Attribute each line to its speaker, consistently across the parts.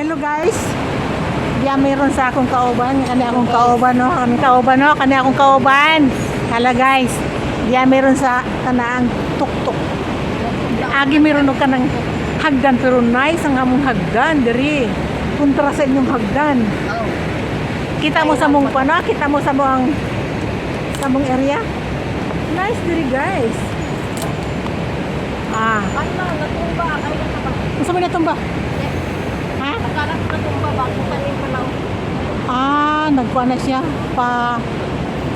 Speaker 1: Hello guys. Diya meron sa akong kauban, kani akong kauban no, kani kauban no, kani akong kauban. Hala guys. Diya meron sa kanaang tuktok. Agi meron og kanang hagdan pero nice ang among hagdan diri. Kontra sa inyong hagdan. Kita mo sa mong pana, kita mo sa mong area. Nice diri guys. Ah.
Speaker 2: Ano, natumba. Kaya na ba?
Speaker 1: Gusto mo na tumba? Ha?
Speaker 2: Akala ko natumba ba? Kupanin pa lang.
Speaker 1: Ah, nagkuha na siya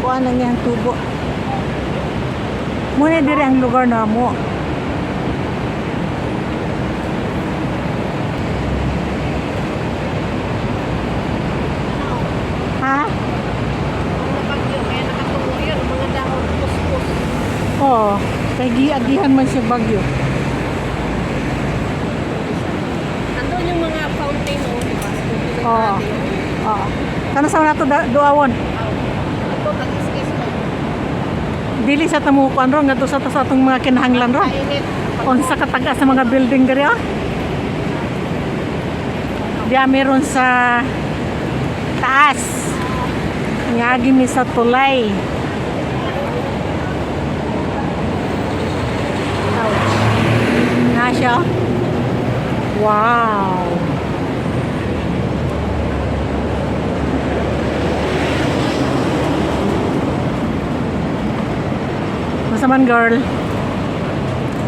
Speaker 1: kuha na niya ang tubo. Muna diri ang lugar na mo. Ha?
Speaker 2: Ang nabagyo, kaya nakatungo yun. Mga dahon, puspos.
Speaker 1: Oo. Kay giagihan man siya bagyo.
Speaker 2: Andun yung mga fountain, di ba?
Speaker 1: Oo. Oo. Kana sa nato duawon.
Speaker 2: Ito, tag-iskis mo.
Speaker 1: Dili sa tamukuan ro ngadto sa atong mga kinahanglan ro.
Speaker 2: Kainit.
Speaker 1: Unsa ka taga sa mga building diri ah. Diya meron sa taas. Ngagi mi sa tulay. Na siya. Wow. Masa man girl?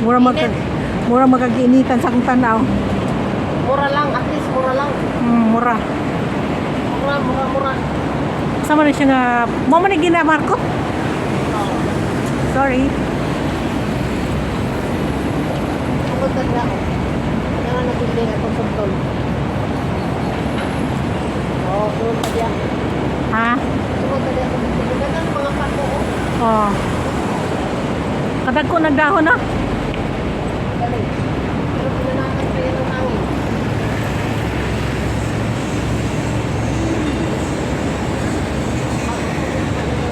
Speaker 1: Mura magkagiinitan sa akong tanaw.
Speaker 2: Mura lang, at least mura lang.
Speaker 1: Mura.
Speaker 2: Mura.
Speaker 1: Sama na siya nga, mo man ginamar ko. Sorry.
Speaker 2: Ako tanda ko. Kaya nga nabibig ako sa tol. Oo, doon pa diyan.
Speaker 1: Ha?
Speaker 2: Doon pa diyan. Ganda ng mga pako ko.
Speaker 1: Oh. Kadag ko nagdahon na.
Speaker 2: Galing. Pero pinanakan pa yan ng hangin.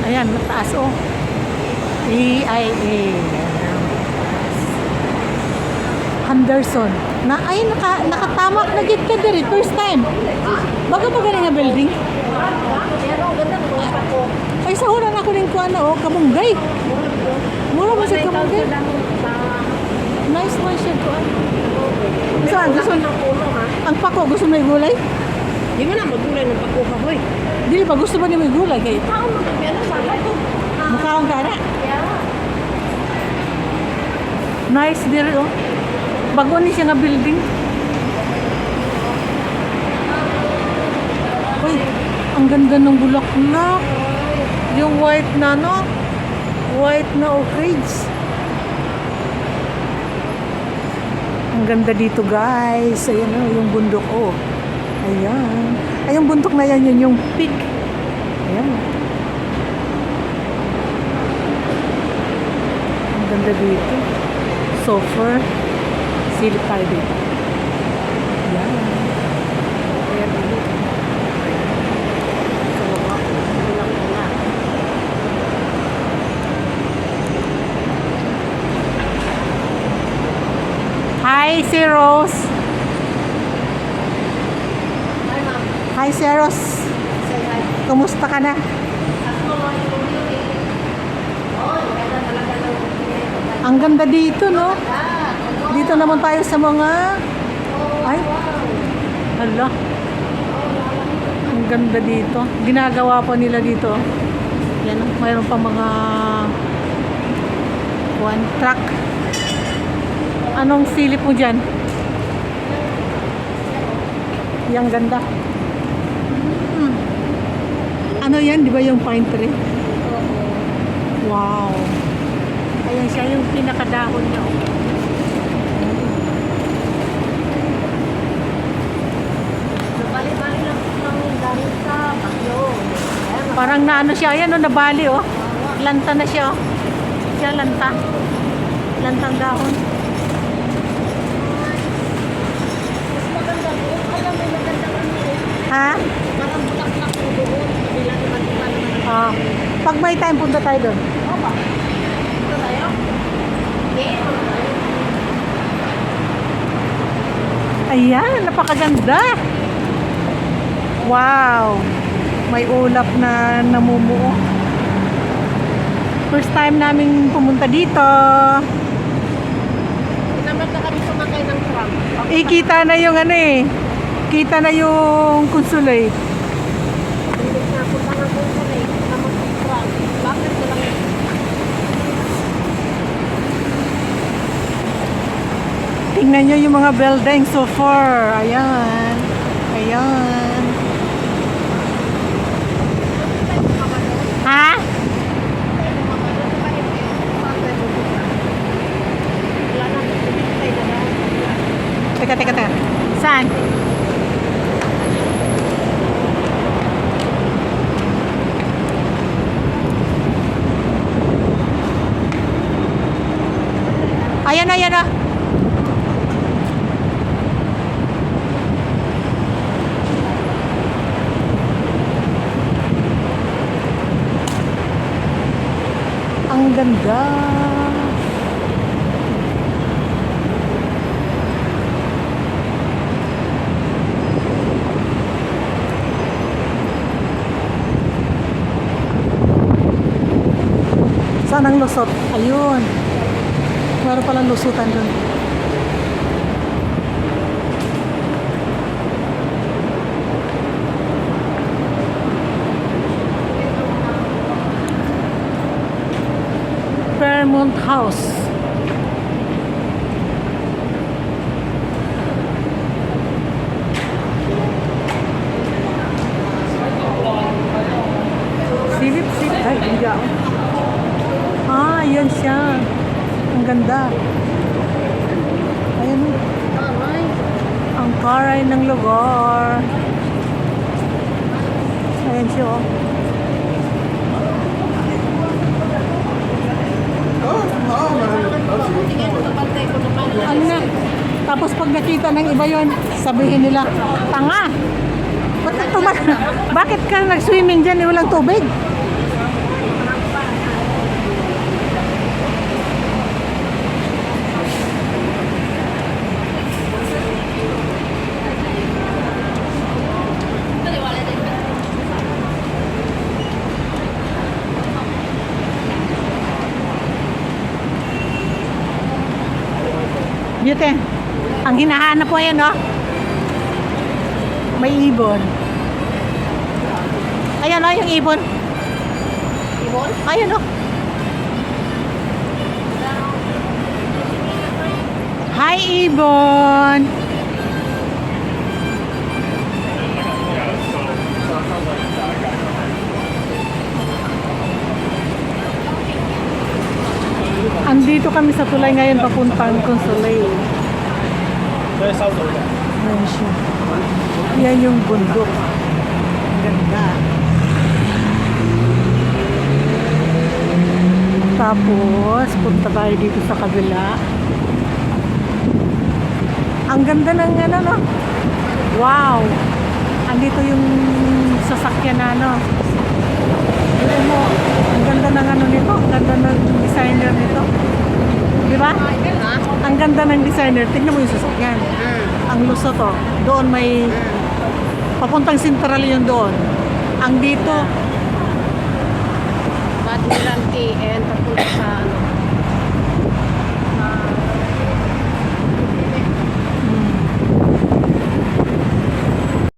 Speaker 1: Ayan, mataas oh. EIA. Henderson. Nakatamak na gid ka diri first time. Baga ba gani nga building?
Speaker 2: Pero ganda ng mga pako.
Speaker 1: Ay sa una na ako ning kuan oh, kamunggay. Mura ba siya kamunggay? Nice man siya kuan. Saan gusto
Speaker 2: ng puno ha?
Speaker 1: ang pako gusto mo igulay?
Speaker 2: Di mo na magulay ng pako ka, hoy.
Speaker 1: Dili ba gusto ba ni mo igulay kay
Speaker 2: Tao mo nagbiyan sa ko.
Speaker 1: mukhaon ka na.
Speaker 2: Yeah.
Speaker 1: Nice diri oh. Bago ni siya nga building. Uy, ang ganda ng bulaklak. Yung white na no? White na orchids. Ang ganda dito guys. Ayan oh, yung bundok oh. Ayan. Ay, yung bundok na yan, yun yung peak. Ayan. Ang ganda dito. Sulfur. Silip tayo dito. Ayan. Ayan dito. Sa baba. Hi, si Rose.
Speaker 2: Hi, ma'am.
Speaker 1: Hi, si Rose.
Speaker 2: Say hi.
Speaker 1: Kumusta ka na? Ang ganda dito, no? Dito naman tayo sa mga... Ay, hala. Ang ganda dito. Ginagawa pa nila dito. Yan, mayroon pa mga... one truck. Anong silip mo dyan? Yang ganda. Ano yan? Di ba yung pine tree? Wow. Ayan siya yung pinakadahon niya.
Speaker 2: Bali-bali lang kami dahil sa bagyo.
Speaker 1: Parang naano siya. Ayan o, nabali o. Lanta na siya o. Siya lanta. Lantang dahon.
Speaker 2: Maganda doon. Alam mo, maganda ano eh.
Speaker 1: Ha?
Speaker 2: Parang bulaklak po doon. Kabila iba-iba naman.
Speaker 1: Pag may time, punta tayo doon.
Speaker 2: Opa. Ito tayo? Okay.
Speaker 1: Ayan, napakaganda. Wow! May ulap na namumuo. First time namin pumunta dito.
Speaker 2: Naman na kami sumakay ng tram.
Speaker 1: Kita na yung ano eh. Kita na yung consulate.
Speaker 2: Hindi na punta ng kukulay. Naman ng tram. Bakit ko lang
Speaker 1: Tingnan nyo yung mga building so far. Ayan. Ayan. Ha? Teka, teka, teka. Saan? Ayan na, ayan na. Ang ganda. Saan ang lusot? Ayun. Meron palang lusutan dun. Fairmont House. Silip, silip. Ay, hindi ako. Ah, yan siya. Ang ganda. Ayan. Ang karay ng lugar. Ayan siya. Oh. Ano na? Tapos pag nakita ng iba yon, sabihin nila, tanga! Bakit ka nag-swimming dyan? Walang tubig? Beauty. Ang hinahanap po yan, no? May ibon. Ayan, no? Yung ibon.
Speaker 2: Ibon?
Speaker 1: Ayan, no? Hi, ibon. Andito kami sa tulay ngayon papuntang Consulate. Ayan siya. Yan yung bundok. Ang ganda. Tapos, punta tayo dito sa kabila. Ang ganda ng ano, no? Wow! Andito yung sasakyan na, no? Tignan mo, ang ganda ng ano nito, ang ganda ng designer nito. Di ba? Ang ganda ng designer. Tignan mo yung sasakyan. Ang lusot, oh. Doon may papuntang sentral yun doon. Ang dito,
Speaker 2: Admiralty and papunta sa ano.